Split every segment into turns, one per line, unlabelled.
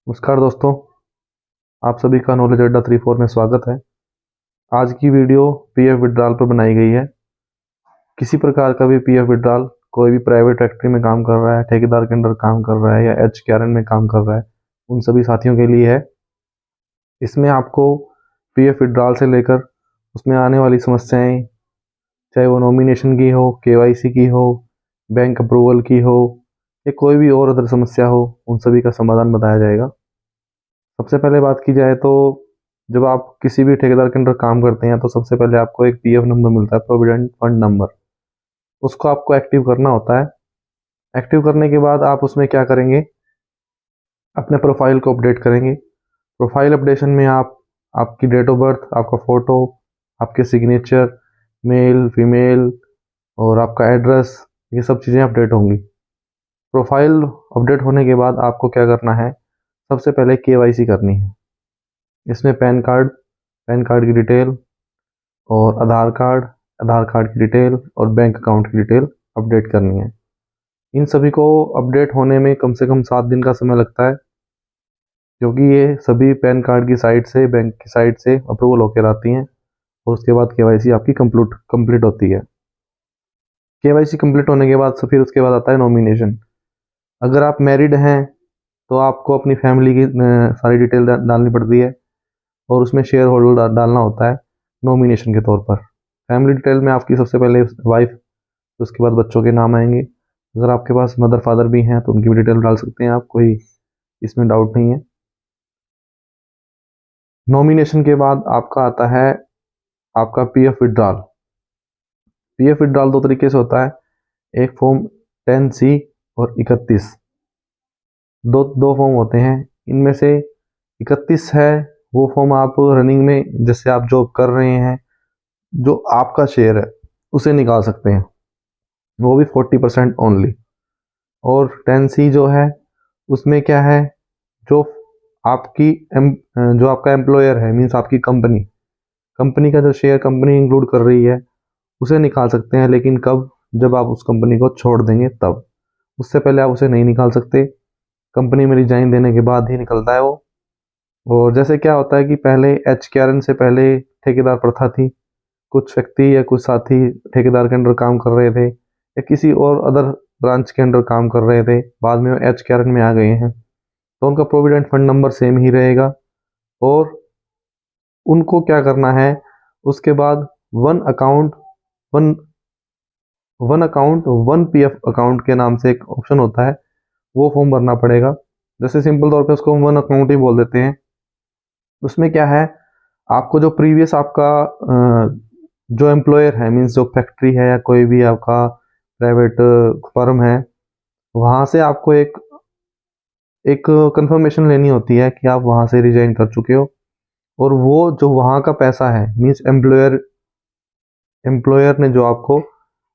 नमस्कार दोस्तों, आप सभी का नॉलेज अड्डा 34 में स्वागत है। आज की वीडियो पीएफ विड्रॉल पर बनाई गई है। किसी प्रकार का भी पीएफ विड्रॉल, कोई भी प्राइवेट फैक्ट्री में काम कर रहा है, ठेकेदार के अंडर काम कर रहा है या एचकेआरएन में काम कर रहा है, उन सभी साथियों के लिए है। इसमें आपको पीएफ विड्रॉल से लेकर उसमें आने वाली समस्याएं, चाहे वो नॉमिनेशन की हो, केवाईसी की हो, बैंक अप्रूवल की हो या कोई भी और अदर समस्या हो, उन सभी का समाधान बताया जाएगा। सबसे पहले बात की जाए तो जब आप किसी भी ठेकेदार के अंडर काम करते हैं तो सबसे पहले आपको एक पीएफ नंबर मिलता है, प्रोविडेंट फंड नंबर। उसको आपको एक्टिव करना होता है। एक्टिव करने के बाद आप उसमें क्या करेंगे, अपने प्रोफाइल को अपडेट करेंगे। प्रोफाइल अपडेशन में आप आपकी डेट ऑफ बर्थ, आपका फ़ोटो, आपके सिग्नेचर, मेल फीमेल और आपका एड्रेस, ये सब चीज़ें अपडेट होंगी। प्रोफाइल अपडेट होने के बाद आपको क्या करना है, सबसे पहले केवाईसी करनी है। इसमें पैन कार्ड की डिटेल और आधार कार्ड की डिटेल और बैंक अकाउंट की डिटेल अपडेट करनी है। इन सभी को अपडेट होने में कम से कम 7 दिन का समय लगता है, क्योंकि ये सभी पैन कार्ड की साइड से, बैंक की साइड से अप्रूवल होकर आती हैं और उसके बाद केवाईसी आपकी कंप्लीट होती है। केवाईसी कंप्लीट होने के बाद फिर उसके बाद आता है नॉमिनेशन। अगर आप मैरिड हैं तो आपको अपनी फैमिली की सारी डिटेल डालनी पड़ती है और उसमें शेयर होल्डर डालना होता है नॉमिनेशन के तौर पर। फैमिली डिटेल में आपकी सबसे पहले वाइफ, उसके बाद बच्चों के नाम आएंगे। अगर आपके पास मदर फादर भी हैं तो उनकी भी डिटेल डाल सकते हैं आप, कोई इसमें डाउट नहीं है। नॉमिनेशन के बाद आपका आता है आपका पीएफ विड्रॉल। पीएफ विड्रॉल दो तरीके से होता है, एक फॉर्म 10C और 31। दो दो फॉर्म होते हैं। इनमें से 31 है वो फॉर्म आप रनिंग में, जैसे आप जॉब कर रहे हैं, जो आपका शेयर है उसे निकाल सकते हैं, वो भी 40% ओनली। और 10C जो है उसमें क्या है, जो आपकी जो आपका एम्प्लॉयर है, मीन्स आपकी कंपनी, कंपनी का जो शेयर कंपनी इंक्लूड कर रही है उसे निकाल सकते हैं। लेकिन कब, जब आप उस कंपनी को छोड़ देंगे तब। उससे पहले आप उसे नहीं निकाल सकते। कंपनी में रिजाइन देने के बाद ही निकलता है वो। और जैसे क्या होता है कि पहले एचकेआरएन से पहले ठेकेदार प्रथा थी। कुछ व्यक्ति या कुछ साथी ठेकेदार के अंडर काम कर रहे थे या किसी और अदर ब्रांच के अंडर काम कर रहे थे, बाद में एचकेआरएन में आ गए हैं, तो उनका प्रोविडेंट फंड नंबर सेम ही रहेगा। और उनको क्या करना है, उसके बाद one account one one account one PF account के नाम से एक ऑप्शन होता है, वो फॉर्म भरना पड़ेगा। जैसे सिंपल तौर पे उसको हम वन अकाउंट ही बोल देते हैं। उसमें क्या है, आपको जो प्रीवियस आपका जो एम्प्लॉयर है, मीन्स जो फैक्ट्री है या कोई भी आपका प्राइवेट फर्म है, वहाँ से आपको एक एक कंफर्मेशन लेनी होती है कि आप वहाँ से रिजाइन कर चुके हो। और वो जो वहाँ का पैसा है, मीन्स एम्प्लॉयर ने जो आपको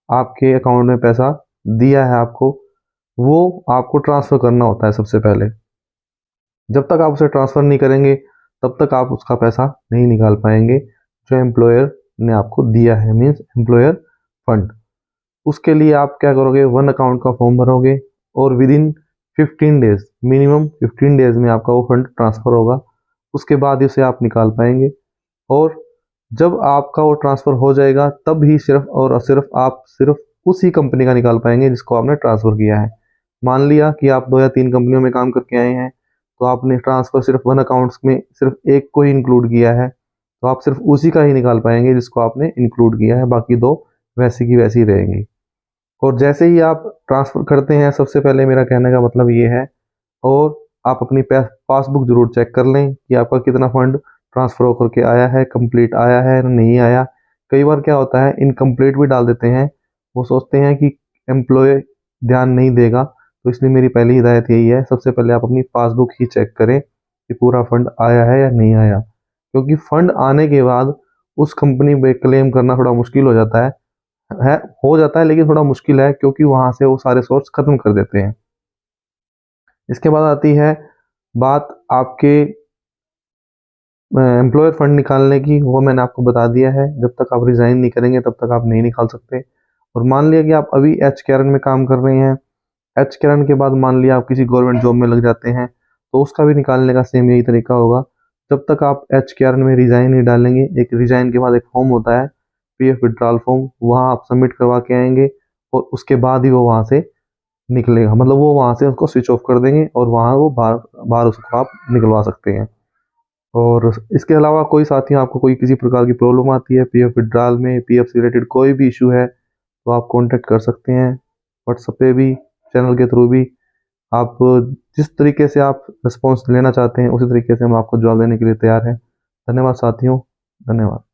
आपके अकाउंट में पैसा दिया है आपको, वो आपको ट्रांसफ़र करना होता है सबसे पहले। जब तक आप उसे ट्रांसफ़र नहीं करेंगे तब तक आप उसका पैसा नहीं निकाल पाएंगे जो एम्प्लॉयर ने आपको दिया है, मीन्स एम्प्लॉयर फंड। उसके लिए आप क्या करोगे, वन अकाउंट का फॉर्म भरोगे और with in 15 days, minimum 15 days में आपका वो फंड ट्रांसफ़र होगा। उसके बाद ही उसे आप निकाल पाएंगे। और जब आपका वो ट्रांसफ़र हो जाएगा तब ही सिर्फ और सिर्फ आप सिर्फ उसी कंपनी का निकाल पाएंगे जिसको आपने ट्रांसफ़र किया है। मान लिया कि आप 2 या 3 कंपनियों में काम करके आए हैं, तो आपने ट्रांसफ़र सिर्फ वन अकाउंट्स में सिर्फ एक को ही इंक्लूड किया है, तो आप सिर्फ उसी का ही निकाल पाएंगे जिसको आपने इंक्लूड किया है, बाकी 2 वैसी की वैसी रहेंगी। और जैसे ही आप ट्रांसफ़र करते हैं, सबसे पहले मेरा कहने का मतलब ये है, और आप अपनी पासबुक ज़रूर चेक कर लें कि आपका कितना फंड ट्रांसफ़र होकर के आया है, कंप्लीट आया है नहीं आया। कई बार क्या होता है, इनकम्प्लीट भी डाल देते हैं। वो सोचते हैं कि एम्प्लॉय ध्यान नहीं देगा, तो इसलिए मेरी पहली हिदायत यही है, सबसे पहले आप अपनी पासबुक ही चेक करें कि पूरा फंड आया है या नहीं आया। क्योंकि फंड आने के बाद उस कंपनी पे क्लेम करना थोड़ा मुश्किल है हो जाता है, लेकिन थोड़ा मुश्किल है क्योंकि वहाँ से वो सारे सोर्स ख़त्म कर देते हैं। इसके बाद आती है बात आपके एम्प्लॉयर फंड निकालने की। वो मैंने आपको बता दिया है, जब तक आप रिज़ाइन नहीं करेंगे तब तक आप नहीं निकाल सकते। और मान लिया कि आप अभी एचकेआरएन में काम कर रहे हैं, एचकेआरएन के बाद मान लिया आप किसी गवर्नमेंट जॉब में लग जाते हैं, तो उसका भी निकालने का सेम यही तरीका होगा। जब तक आप HKRN में रिज़ाइन नहीं डालेंगे, एक रिज़ाइन के बाद एक फॉर्म होता है पीएफ विड्रॉल फॉर्म, वहाँ आप सबमिट करवा के आएंगे और उसके बाद ही वो वहाँ से निकलेगा। मतलब वो वहाँ से उसको स्विच ऑफ कर देंगे और वहाँ वो बाहर बाहर उसको आप निकलवा सकते हैं। और इसके अलावा कोई साथियों आपको कोई किसी प्रकार की प्रॉब्लम आती है पीएफ विड्रॉल में, पीएफ से रिलेटेड कोई भी इशू है, तो आप कांटेक्ट कर सकते हैं व्हाट्सएप पे भी, चैनल के थ्रू भी। आप जिस तरीके से आप रिस्पॉन्स लेना चाहते हैं उसी तरीके से हम आपको जवाब देने के लिए तैयार हैं। धन्यवाद साथियों, धन्यवाद।